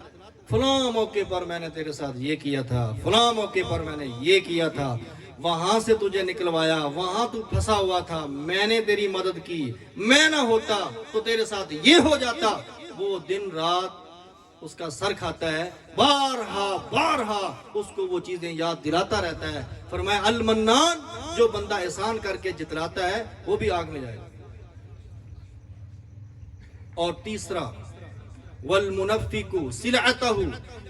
فلاں موقع پر میں نے تیرے ساتھ یہ کیا تھا، فلاں موقع پر میں نے یہ کیا تھا، وہاں سے تجھے نکلوایا، وہاں تو پھنسا ہوا تھا، میں نے تیری مدد کی، میں نہ ہوتا تو تیرے ساتھ یہ ہو جاتا۔ وہ دن رات اس کا سر کھاتا ہے، بارہا بارہا اس کو وہ چیزیں یاد دلاتا رہتا ہے۔ فرمایا المنان، جو بندہ احسان کر کے جتلاتا ہے وہ بھی آگ میں جائے گا۔ اور تیسرا والمنفق سلعتہ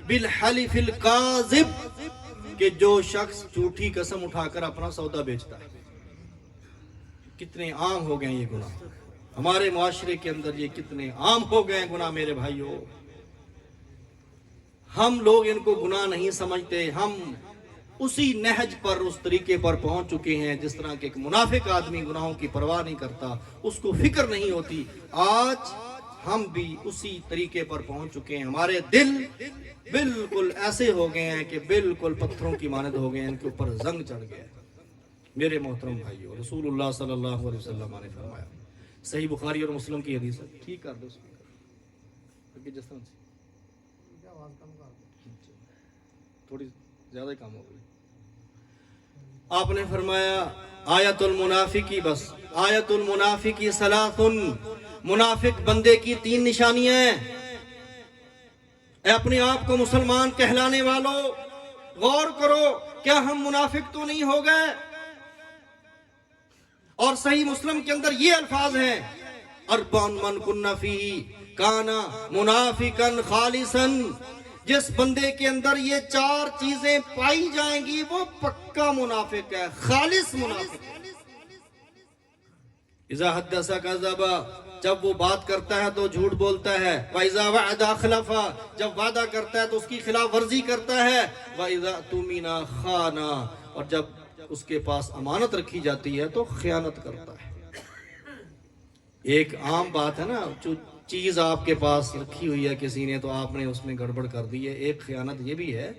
بالحلف الکاذب، کہ جو شخص جھوٹی قسم اٹھا کر اپنا سودا بیچتا ہے۔ کتنے عام ہو گئے یہ گناہ ہمارے معاشرے کے اندر، یہ کتنے عام ہو گئے گناہ میرے بھائیوں۔ ہم لوگ ان کو گناہ نہیں سمجھتے، ہم اسی نہج پر، اس طریقے پر پہنچ چکے ہیں جس طرح کہ ایک منافق آدمی گناہوں کی پرواہ نہیں کرتا، اس کو فکر نہیں ہوتی۔ آج ہم بھی اسی طریقے پر پہنچ چکے ہیں، ہمارے دل بالکل ایسے ہو گئے ہیں کہ بالکل پتھروں کی مانند ہو گئے ہیں، ان کے اوپر زنگ چڑھ گیا ہے۔ میرے محترم بھائیو، رسول اللہ صلی اللہ علیہ وسلم نے فرمایا، صحیح بخاری اور مسلم کی حدیث ہے، ٹھیک کر دو جس طرح سے تھوڑی زیادہ کام ہو گئی۔ آپ نے فرمایا آیت المنافقی، بس آیت المنافقی ثلاث، منافق بندے کی تین نشانیاں ہیں۔ اے اپنے آپ کو مسلمان کہلانے والوں، غور کرو، کیا ہم منافق تو نہیں ہو گئے؟ اور صحیح مسلم کے اندر یہ الفاظ ہیں، اربع من کن فیہ کان منافقا خالصا، جس بندے کے اندر یہ چار چیزیں پائی جائیں گی وہ پکا منافق ہے، خالص منافق ہے۔ اذا حدث کذب، جب وہ بات کرتا ہے تو جھوٹ بولتا ہے، وَإِذَا وَعَدَ أَخْلَفَ، جب وعدہ کرتا ہے تو اس کی خلاف ورزی کرتا ہے، وَإِذَا اؤْتُمِنَ خَانَ، اور جب اس کے پاس امانت رکھی جاتی ہے تو خیانت کرتا ہے۔ ایک عام بات ہے نا، چیز آپ کے پاس رکھی ہوئی ہے کسی نے تو آپ نے اس میں گڑبڑ کر دی ہے. ایک خیانت یہ بھی ہے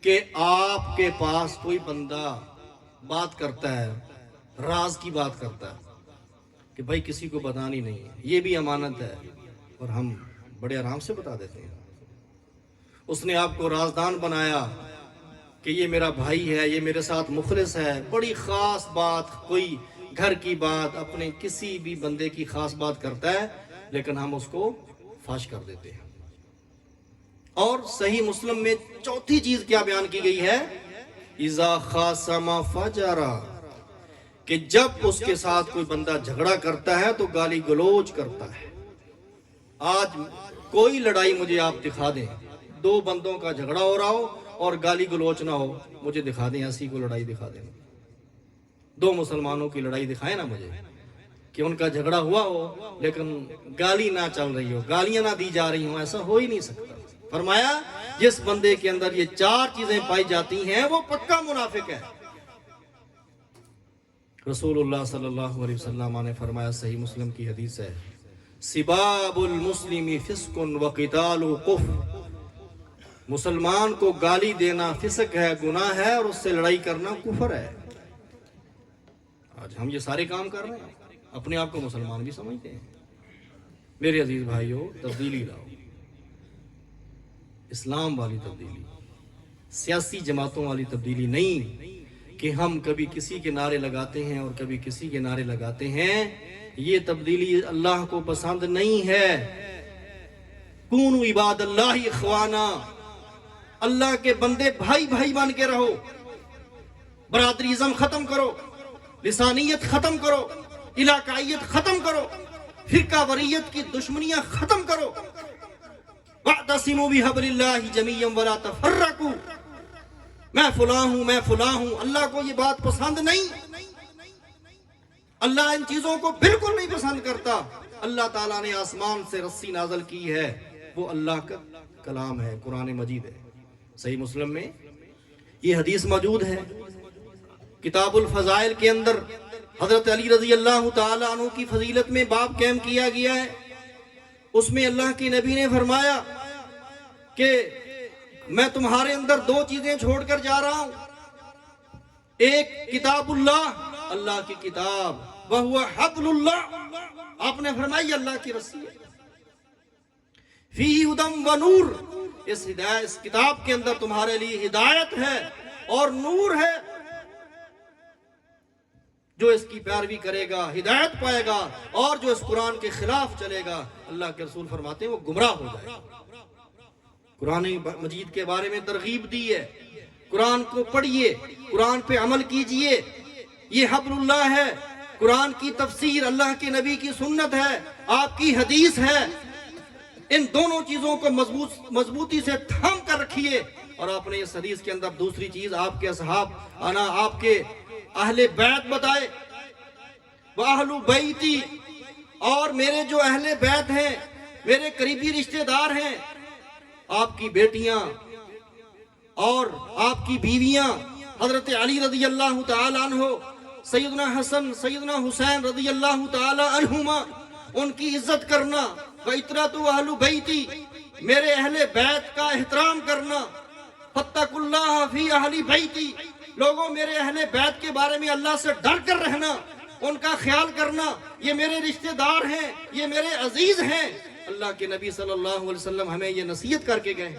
کہ آپ کے پاس کوئی بندہ بات کرتا ہے, راز کی بات کرتا ہے کہ بھائی کسی کو بتانی نہیں ہے, یہ بھی امانت ہے, اور ہم بڑے آرام سے بتا دیتے ہیں. اس نے آپ کو رازدان بنایا کہ یہ میرا بھائی ہے, یہ میرے ساتھ مخلص ہے, بڑی خاص بات, کوئی گھر کی بات, اپنے کسی بھی بندے کی خاص بات کرتا ہے, لیکن ہم اس کو فاش کر دیتے ہیں. اور صحیح مسلم میں چوتھی چیز کیا بیان کی گئی ہے, اذا خاصم فجر, کہ جب اس کے ساتھ کوئی بندہ جھگڑا کرتا ہے تو گالی گلوچ کرتا ہے. آج کوئی لڑائی مجھے آپ دکھا دیں, دو بندوں کا جھگڑا ہو رہا ہو اور گالی گلوچ نہ ہو, مجھے دکھا دیں, ایسی کو لڑائی دکھا دیں. دو مسلمانوں کی لڑائی دکھائیں نا مجھے, کہ ان کا جھگڑا ہوا ہو لیکن گالی نہ چل رہی ہو, گالیاں نہ دی جا رہی ہوں, ایسا ہو ہی نہیں سکتا. فرمایا جس بندے کے اندر یہ چار چیزیں پائی جاتی ہیں وہ پکا منافق ہے. رسول اللہ صلی اللہ علیہ وسلم نے فرمایا, صحیح مسلم کی حدیث ہے, سباب المسلم فسق وقتال کفر, مسلمان کو گالی دینا فسق ہے, گناہ ہے, اور اس سے لڑائی کرنا کفر ہے. آج ہم یہ سارے کام کر رہے ہیں, اپنے آپ کو مسلمان بھی سمجھتے ہیں. میرے عزیز بھائیوں, تبدیلی لاؤ, اسلام والی تبدیلی, سیاسی جماعتوں والی تبدیلی نہیں کہ ہم کبھی کسی کے نعرے لگاتے ہیں اور کبھی کسی کے نعرے لگاتے ہیں. یہ تبدیلی اللہ کو پسند نہیں ہے. کونوا عباد اللہ اخوانا, اللہ کے بندے بھائی بھائی بن کے رہو. برادریزم ختم کرو, لسانیت ختم کرو, علاقائیت ختم کرو, فرقہ وریت کی دشمنیاں ختم کرو. وَاعْتَصِمُوا بِحَبْلِ اللَّهِ جَمِيعًا وَلَا تَفَرَّقُوا, میں فلاں ہوں, میں فلاں ہوں. اللہ کو یہ بات پسند نہیں, اللہ ان چیزوں کو بالکل نہیں پسند کرتا. اللہ تعالیٰ نے آسمان سے رسی نازل کی ہے, وہ اللہ کا کلام ہے, قرآن مجید ہے. صحیح مسلم میں یہ حدیث موجود ہے. کتاب الفضائل کے اندر حضرت علی رضی اللہ تعالی عنہ کی فضیلت میں باب قائم کیا گیا ہے. اس میں اللہ کے نبی نے فرمایا کہ میں تمہارے اندر دو چیزیں چھوڑ کر جا رہا ہوں. ایک کتاب اللہ, اللہ کی کتاب, وَهُوَ حَبْلُ اللَّهِ, آپ نے فرمائی اللہ کی رسی ہے. فِيهِ هُدًى وَنُورٌ, اس کتاب کے اندر تمہارے لیے ہدایت ہے اور نور ہے. جو اس کی پیروی کرے گا ہدایت پائے گا, اور جو اس قرآن کے خلاف چلے گا, اللہ کے رسول فرماتے ہیں, وہ گمراہ ہو جائے گا. قرآن مجید کے بارے میں ترغیب دی ہے, قرآن کو پڑھیے, قرآن پہ عمل کیجئے. یہ حبل اللہ ہے, قرآن کی تفسیر, اللہ کے نبی کی سنت ہے, آپ کی حدیث ہے. ان دونوں چیزوں کو مضبوطی سے تھام کر رکھیے. اور آپ نے اس حدیث کے اندر دوسری چیز آپ کے اصحاب, آپ کے اہل بیت بتائے. وَأَهْلُ بَيْتِي, اور میرے جو اہل بیت ہیں, میرے قریبی رشتہ دار ہیں, آپ کی بیٹیاں اور آپ کی بیویاں, حضرت علی رضی اللہ تعالی عنہ, سیدنا حسن, سیدنا حسین رضی اللہ تعالی عنہما, ان کی عزت کرنا. وَإِتْرَةُ أَهْلُ بَيْتِي, میرے اہل بیت کا احترام کرنا. فَاتَّقُوا اللَّهَ فِي أَهْلِ بَيْتِي, لوگوں میرے اہل بیت کے بارے میں اللہ سے ڈر کر رہنا, ان کا خیال کرنا. یہ میرے رشتہ دار ہیں, یہ میرے عزیز ہیں. اللہ کے نبی صلی اللہ علیہ وسلم ہمیں یہ نصیحت کر کے گئے.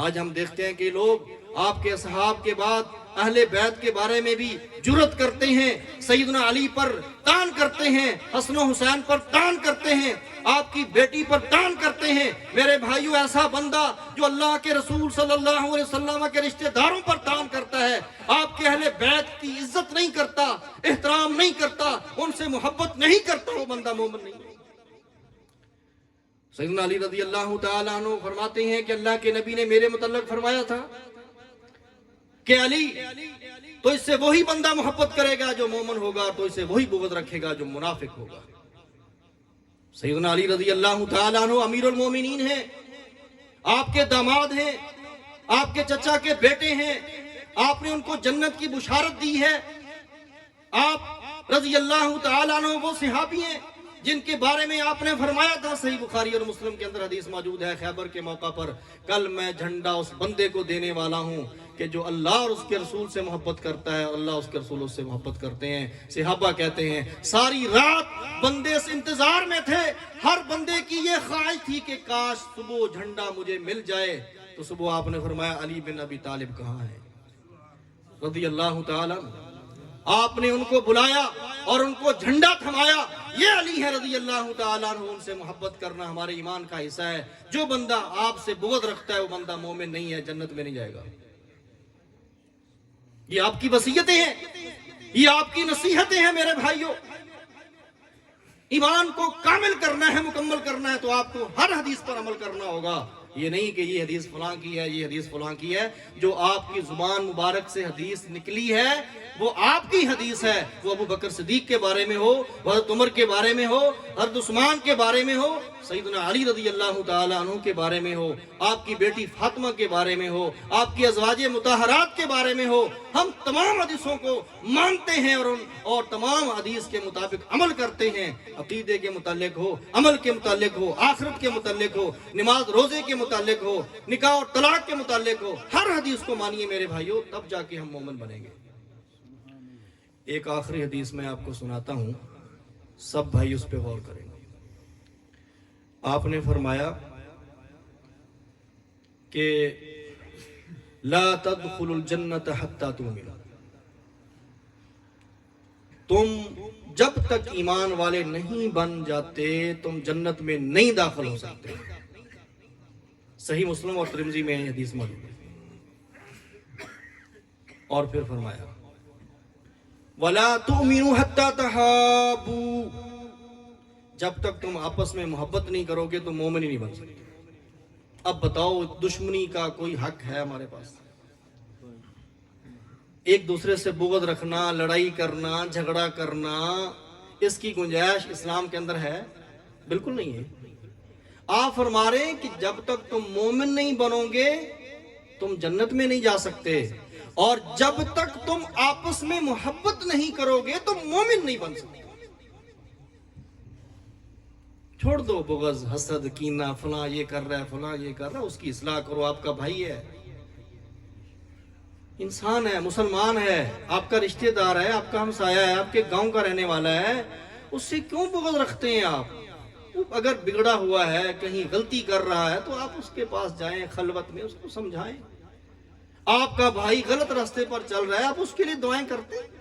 آج ہم دیکھتے ہیں کہ لوگ آپ کے اصحاب کے بعد اہل بیت کے بارے میں بھی جرت کرتے ہیں, سیدنا علی پر طعن کرتے ہیں, حسن و حسین پر طعن کرتے ہیں, آپ کی بیٹی پر طعن کرتے ہیں. میرے بھائیو, ایسا بندہ جو اللہ کے رسول صلی اللہ علیہ وسلم کے رشتہ داروں پر طعن کرتا ہے, آپ کے اہل بیت کی عزت نہیں کرتا, احترام نہیں کرتا, ان سے محبت نہیں کرتا, وہ بندہ مومن نہیں. سیدنا علی رضی اللہ تعالیٰ عنہ فرماتے ہیں کہ اللہ کے نبی نے میرے متعلق فرمایا تھا کہ علی, تو اس سے وہی بندہ محبت کرے گا جو مومن ہوگا, تو اس سے وہی بغض رکھے گا جو منافق ہوگا. سیدنا علی رضی اللہ تعالیٰ عنہ امیر المومنین ہیں, آپ کے داماد ہیں, آپ کے چچا کے بیٹے ہیں, آپ نے ان کو جنت کی بشارت دی ہے. آپ رضی اللہ تعالیٰ عنہ وہ صحابی ہیں, آپ کے داماد ہیں, آپ کے چچا کے بیٹے ہیں, آپ نے ان کو جنت کی بشارت دی ہے. آپ رضی اللہ تعالیٰ عنہ وہ صحابی ہیں, آپ کے داماد ہیں, آپ نے ان کو جنت کی بشارت دی ہے. آپ رضی اللہ تعالیٰ عنہ وہ صحابی ہیں, آپ کے چچا کے بیٹے ہیں, آپ نے ان کو جنت کی بشارت دی ہے. آپ جن کے بارے میں آپ نے فرمایا تھا، صحیح بخاری اور مسلم کے اندر حدیث موجود ہے، خیبر کے موقع پر، کل میں جھنڈا اس بندے کو دینے والا ہوں کہ جو اللہ اور اس کے رسول سے محبت کرتا ہے، اور اللہ اس کے رسول اس سے محبت کرتے ہیں۔ صحابہ کہتے ہیں ساری رات بندے اس انتظار میں تھے، ہر بندے کی یہ خواہش تھی کہ کاش صبح جھنڈا مجھے مل جائے۔ تو صبح آپ نے فرمایا علی بن ابی طالب کہاں ہے رضی اللہ تعالی۔ آپ نے ان کو بلایا اور ان کو جھنڈا تھمایا، یہ علی ہے رضی اللہ تعالیٰ عنہ۔ ان سے محبت کرنا ہمارے ایمان کا حصہ ہے۔ جو بندہ آپ سے بغض رکھتا ہے وہ بندہ مومن نہیں ہے، جنت میں نہیں جائے گا۔ یہ آپ کی وصیتیں ہیں، یہ آپ کی نصیحتیں ہیں میرے بھائیوں۔ ایمان کو کامل کرنا ہے، مکمل کرنا ہے، تو آپ کو ہر حدیث پر عمل کرنا ہوگا۔ یہ نہیں کہ یہ حدیث فلاں کی ہے، یہ حدیث فلاں کی ہے۔ جو آپ کی زبان مبارک سے حدیث نکلی ہے وہ آپ کی حدیث ہے، وہ ابو بکر صدیق کے بارے میں ہو، حضرت عمر کے بارے میں ہو، حضرت عثمان کے بارے میں ہو، سیدنا علی رضی اللہ تعالیٰ عنہ کے بارے میں ہو، آپ کی بیٹی فاطمہ کے بارے میں ہو، آپ کی ازواج مطہرات کے بارے میں ہو۔ ہم تمام حدیثوں کو مانتے ہیں اور تمام حدیث کے مطابق عمل کرتے ہیں۔ عقیدے کے متعلق ہو، عمل کے متعلق ہو، آخرت کے متعلق ہو، نماز روزے کے متعلق ہو، نکاح اور طلاق کے متعلق ہو، ہر حدیث کو مانیے میرے بھائیوں، تب جا کے ہم مومن بنیں گے۔ ایک آخری حدیث میں آپ کو سناتا ہوں، سب بھائی اس پہ غور کریں گے۔ آپ نے فرمایا کہ لا تدخل الجنت حتی تؤمنوا، تم جب تک ایمان والے نہیں بن جاتے تم جنت میں نہیں داخل ہو سکتے۔ صحیح مسلم اور ترمذی میں حدیث موجود ہے۔ اور پھر فرمایا وَلَا تُؤْمِنُوا حَتَّى تَحَابُوا، جب تک تم آپس میں محبت نہیں کرو گے تم مومن ہی نہیں بن سکتے۔ اب بتاؤ دشمنی کا کوئی حق ہے ہمارے پاس؟ ایک دوسرے سے بغض رکھنا، لڑائی کرنا، جھگڑا کرنا، اس کی گنجائش اسلام کے اندر ہے؟ بالکل نہیں ہے۔ آپ فرما رہے ہیں کہ جب تک تم مومن نہیں بنو گے تم جنت میں نہیں جا سکتے، اور جب تک تم آپس میں محبت نہیں کرو گے تم مومن نہیں بن سکتے۔ چھوڑ دو بغض، حسد، کینہ، فلاں یہ کر رہا ہے، فلاں یہ کر رہا ہے، اس کی اصلاح کرو، آپ کا بھائی ہے، انسان ہے، مسلمان ہے، آپ کا رشتہ دار ہے، آپ کا ہمسایہ ہے، آپ کے گاؤں کا رہنے والا ہے، اس سے کیوں بغض رکھتے ہیں آپ؟ اگر بگڑا ہوا ہے، کہیں غلطی کر رہا ہے تو آپ اس کے پاس جائیں، خلوت میں اس کو سمجھائیں۔ آپ کا بھائی غلط راستے پر چل رہا ہے، آپ اس کے لیے دعائیں کرتے ہیں۔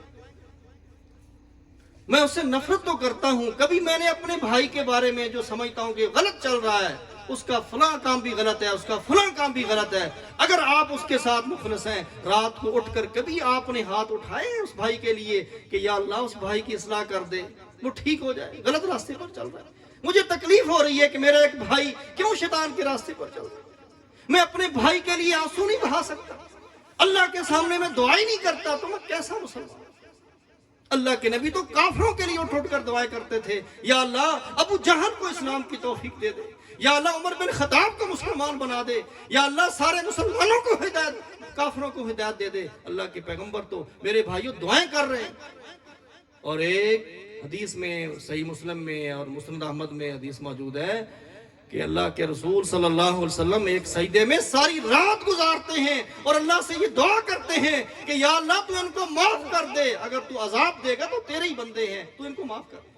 میں اس سے نفرت تو کرتا ہوں، کبھی میں نے اپنے بھائی کے بارے میں جو سمجھتا ہوں کہ غلط چل رہا ہے، اس کا فلاں کام بھی غلط ہے، اس کا فلاں کام بھی غلط ہے، اگر آپ اس کے ساتھ مخلص ہیں، رات کو اٹھ کر کبھی آپ نے ہاتھ اٹھائے ہیں اس بھائی کے لیے کہ یا اللہ اس بھائی کی اصلاح کر دے، وہ ٹھیک ہو جائے، غلط راستے پر چل رہا ہے، مجھے تکلیف ہو رہی ہے کہ میرا ایک بھائی کیوں شیطان کے راستے پر چل رہا ہے، میں اپنے بھائی کے لیے آنسو نہیں بہا سکتا، اللہ کے سامنے میں دعائیں نہیں کرتا، تو میں کیسا مسلمان؟ اللہ کے نبی تو کافروں کے لیے اٹھ کر دعائیں کرتے تھے، یا اللہ ابو جہل کو اسلام کی توفیق دے دے، یا اللہ عمر بن خطاب کو مسلمان بنا دے، یا اللہ سارے مسلمانوں کو ہدایت، کافروں کو ہدایت دے دے۔ اللہ کے پیغمبر تو میرے بھائیوں دعائیں کر رہے ہیں۔ اور ایک حدیث میں صحیح مسلم میں اور مسند احمد میں حدیث موجود ہے کہ اللہ کے رسول صلی اللہ علیہ وسلم ایک سجدے میں ساری رات گزارتے ہیں اور اللہ سے یہ دعا کرتے ہیں کہ یا اللہ تو ان کو معاف کر دے، اگر تو عذاب دے گا تو تیرے ہی بندے ہیں، تو ان کو معاف کر دے۔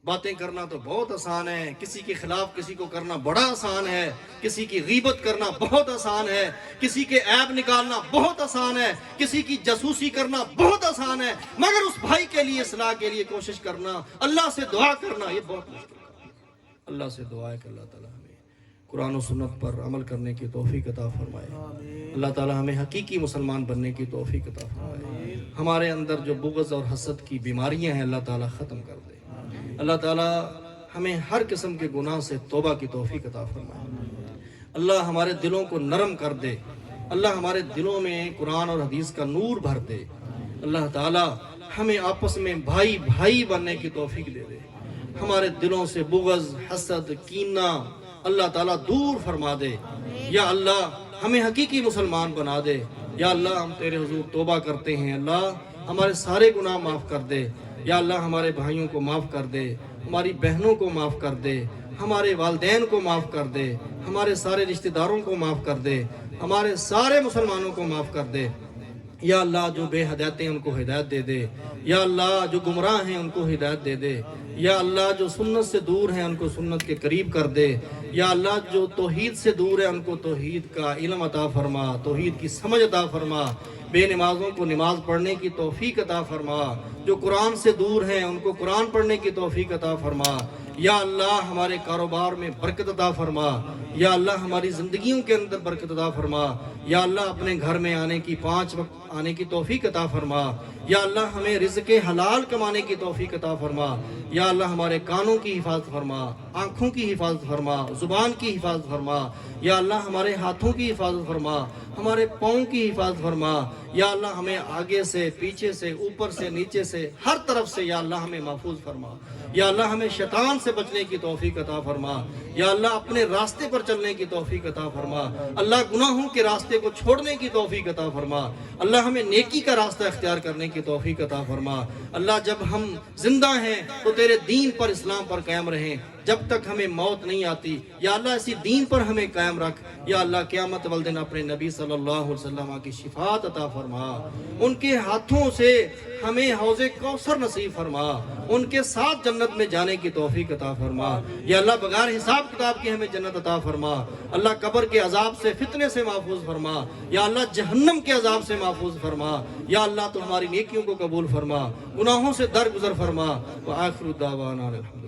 باتیں کرنا تو بہت آسان ہے، کسی کے خلاف کسی کو کرنا بڑا آسان ہے، کسی کی غیبت کرنا بہت آسان ہے، کسی کے عیب نکالنا بہت آسان ہے، کسی کی جاسوسی کرنا بہت آسان ہے، مگر اس بھائی کے لیے اصلاح کے لیے کوشش کرنا، اللہ سے دعا کرنا، یہ بہت مشکل ہے۔ اللہ سے دعا ہے کہ اللہ تعالیٰ ہمیں قرآن و سنت پر عمل کرنے کی توفیق عطا فرمائے، اللہ تعالیٰ ہمیں حقیقی مسلمان بننے کی توفیق عطا فرمائے، ہمارے اندر جو بغض اور حسد کی بیماریاں ہیں اللہ تعالیٰ ختم کر دے، اللہ تعالیٰ ہمیں ہر قسم کے گناہ سے توبہ کی توفیق عطا فرمائے، اللہ ہمارے دلوں کو نرم کر دے، اللہ ہمارے دلوں میں قرآن اور حدیث کا نور بھر دے، اللہ تعالیٰ ہمیں آپس میں بھائی بھائی بننے کی توفیق دے دے، ہمارے دلوں سے بغض، حسد، کینہ اللہ تعالیٰ دور فرما دے، یا اللہ ہمیں حقیقی مسلمان بنا دے، یا اللہ ہم تیرے حضور توبہ کرتے ہیں، اللہ ہمارے سارے گناہ معاف کر دے۔ یا اللہ ہمارے بھائیوں کو معاف کر دے، ہماری بہنوں کو معاف کر دے، ہمارے والدین کو معاف کر دے، ہمارے سارے رشتہ داروں کو معاف کر دے، ہمارے سارے مسلمانوں کو معاف کر دے۔ یا اللہ جو بے ہدایتیں ان کو ہدایت دے دے، یا اللہ جو گمراہ ہیں ان کو ہدایت دے دے، یا اللہ جو سنت سے دور ہیں ان کو سنت کے قریب کر دے، یا اللہ جو توحید سے دور ہے ان کو توحید کا علم عطا فرما، توحید کی سمجھ عطا فرما، بے نمازوں کو نماز پڑھنے کی توفیق عطا فرما، جو قرآن سے دور ہیں ان کو قرآن پڑھنے کی توفیق عطا فرما۔ یا اللہ ہمارے کاروبار میں برکت عطا فرما، یا اللہ ہماری زندگیوں کے اندر برکت عطا فرما، یا اللہ اپنے گھر میں آنے کی 5 وقت آنے کی توفیق عطا فرما، یا اللہ ہمیں رزق حلال کمانے کی توفیق عطا فرما، یا اللہ ہمارے کانوں کی حفاظت فرما، آنکھوں کی حفاظت فرما، زبان کی حفاظت فرما، یا اللہ ہمارے ہاتھوں کی حفاظت فرما، ہمارے پاؤں کی حفاظت فرما، یا اللہ ہمیں آگے سے پیچھے سے اوپر سے نیچے سے ہر طرف سے یا اللہ ہمیں محفوظ فرما، یا اللہ ہمیں شیطان سے بچنے کی توفیق عطا فرما، یا اللہ اپنے راستے پر چلنے کی توفیق عطا فرما، اللہ گناہوں کے راستے کو چھوڑنے کی توفیق عطا فرما، اللہ ہمیں نیکی کا راستہ اختیار کرنے کی توفیق عطا فرما۔ اللہ جب ہم زندہ ہیں تو تیرے دین پر، اسلام پر قائم رہیں، جب تک ہمیں موت نہیں آتی یا اللہ اسی دین پر ہمیں قائم رکھ۔ یا اللہ قیامت والدین اپنے نبی صلی اللہ علیہ وسلم کی شفاعت عطا فرما، ان کے ہاتھوں سے ہمیں حوض کوثر نصیب فرما، ان کے ساتھ جنت میں جانے کی توفیق عطا فرما۔ یا اللہ بغیر حساب کتاب کے ہمیں جنت عطا فرما، اللہ قبر کے عذاب سے، فتنے سے محفوظ فرما، یا اللہ جہنم کے عذاب سے محفوظ فرما، یا اللہ تو ہماری نیکیوں کو قبول فرما، گناہوں سے درگزر فرما۔ وآخر دعوانا الحمد